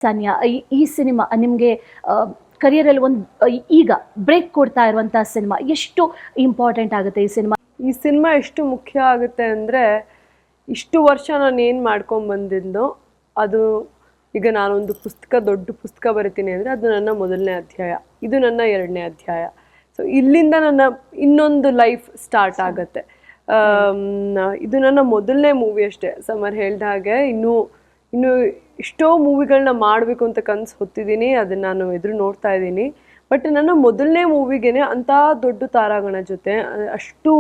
ಸಾನಿಯಾ, ಈ ಸಿನಿಮಾ ನಿಮಗೆ ಕರಿಯರಲ್ಲಿ ಒಂದು ಈಗ ಬ್ರೇಕ್ ಕೊಡ್ತಾ ಇರುವಂಥ ಸಿನಿಮಾ ಎಷ್ಟು ಇಂಪಾರ್ಟೆಂಟ್ ಆಗುತ್ತೆ ಈ ಸಿನಿಮಾ? ಈ ಸಿನಿಮಾ ಎಷ್ಟು ಮುಖ್ಯ ಆಗುತ್ತೆ ಅಂದರೆ, ಇಷ್ಟು ವರ್ಷ ನಾನು ಏನು ಮಾಡ್ಕೊಂಬಂದಿದ್ದೋ ಅದು ಈಗ ನಾನೊಂದು ದೊಡ್ಡ ಪುಸ್ತಕ ಬರಿತೀನಿ ಅಂದರೆ ಅದು ನನ್ನ ಮೊದಲನೇ ಅಧ್ಯಾಯ, ಇದು ನನ್ನ 2ನೇ ಅಧ್ಯಾಯ. ಸೊ ಇಲ್ಲಿಂದ ನನ್ನ ಇನ್ನೊಂದು ಲೈಫ್ ಸ್ಟಾರ್ಟ್ ಆಗುತ್ತೆ. ಇದು ನನ್ನ ಮೊದಲನೇ ಮೂವಿ ಅಷ್ಟೇ. ಸಮರ್ ಹೇಳ್ದ ಹಾಗೆ ಇನ್ನೂ ಎಷ್ಟೋ ಮೂವಿಗಳನ್ನ ಮಾಡಬೇಕು ಅಂತ ಕನಸು ಹೊತ್ತಿದ್ದೀನಿ, ಅದನ್ನು ನಾನು ಎದುರು ನೋಡ್ತಾ ಇದ್ದೀನಿ. ಬಟ್ ನನ್ನ ಮೊದಲನೇ ಮೂವಿಗೇನೆ ಅಂಥ ದೊಡ್ಡ ತಾರಾಗಣ ಜೊತೆ ಅಷ್ಟು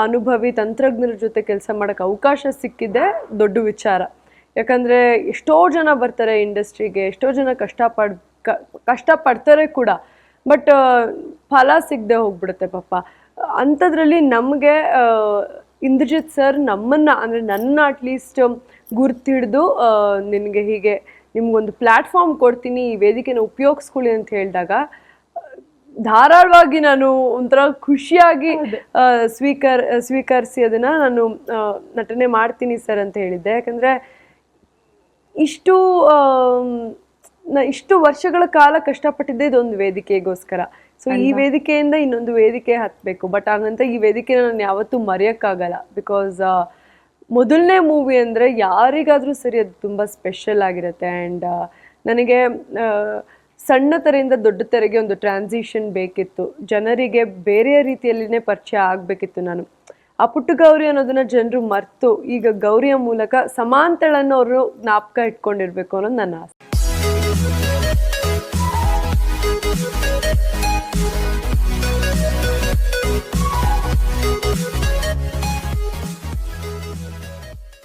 ಅನುಭವಿ ತಂತ್ರಜ್ಞರ ಜೊತೆ ಕೆಲಸ ಮಾಡೋಕ್ಕೆ ಅವಕಾಶ ಸಿಕ್ಕಿದೆ ದೊಡ್ಡ ವಿಚಾರ. ಯಾಕಂದರೆ ಎಷ್ಟೋ ಜನ ಬರ್ತಾರೆ ಇಂಡಸ್ಟ್ರಿಗೆ, ಎಷ್ಟೋ ಜನ ಕಷ್ಟಪಡ್ತಾರೆ ಕೂಡ, ಬಟ್ ಫಲ ಸಿಗದೆ ಹೋಗ್ಬಿಡುತ್ತೆ ಪಾಪ. ಅಂಥದ್ರಲ್ಲಿ ನಮಗೆ ಇಂದ್ರಜಿತ್ ಸರ್ ನಮ್ಮನ್ನು, ಅಂದರೆ ನನ್ನ ಅಟ್ಲೀಸ್ಟ್ ಗುರ್ತಿಡಿದು ನಿನಗೆ ಹೀಗೆ ನಿಮ್ಗೊಂದು ಪ್ಲ್ಯಾಟ್ಫಾರ್ಮ್ ಕೊಡ್ತೀನಿ, ಈ ವೇದಿಕೆನ ಉಪಯೋಗಿಸ್ಕೊಳ್ಳಿ ಅಂತ ಹೇಳಿದಾಗ ಧಾರಾಳವಾಗಿ ನಾನು ಒಂಥರ ಖುಷಿಯಾಗಿ ಸ್ವೀಕರಿಸಿ ಅದನ್ನು ನಾನು ನಟನೆ ಮಾಡ್ತೀನಿ ಸರ್ ಅಂತ ಹೇಳಿದ್ದೆ. ಯಾಕಂದರೆ ಇಷ್ಟು ವರ್ಷಗಳ ಕಾಲ ಕಷ್ಟಪಟ್ಟಿದ್ದೆ ಇದೊಂದು ವೇದಿಕೆಗೋಸ್ಕರ. ಸೊ ಈ ವೇದಿಕೆಯಿಂದ ಇನ್ನೊಂದು ವೇದಿಕೆ ಹತ್ತಬೇಕು, ಬಟ್ ಹಾಗಂತ ಈ ವೇದಿಕೆನ ನಾನು ಯಾವತ್ತೂ ಮರೆಯೋಕ್ಕಾಗಲ್ಲ. ಬಿಕಾಸ್ ಮೊದಲನೇ ಮೂವಿ ಅಂದರೆ ಯಾರಿಗಾದರೂ ಸರಿ ಅದು ತುಂಬ ಸ್ಪೆಷಲ್ ಆಗಿರುತ್ತೆ. ಆ್ಯಂಡ್ ನನಗೆ ಸಣ್ಣ ತೆರೆಯಿಂದ ದೊಡ್ಡ ತೆರೆಗೆ ಒಂದು ಟ್ರಾನ್ಸಿಷನ್ ಬೇಕಿತ್ತು, ಜನರಿಗೆ ಬೇರೆ ರೀತಿಯಲ್ಲಿನೇ ಪರಿಚಯ ಆಗಬೇಕಿತ್ತು. ನಾನು ಆ ಪುಟ್ಟ ಗೌರಿ ಅನ್ನೋದನ್ನ ಜನರು ಮರೆತು ಈಗ ಗೌರಿಯ ಮೂಲಕ ಸಮಾಂತಳನ್ನು ಅವರು ಜ್ಞಾಪಕ ಇಟ್ಕೊಂಡಿರ್ಬೇಕು ಅನ್ನೋದು ನನ್ನ ಆಸೆ.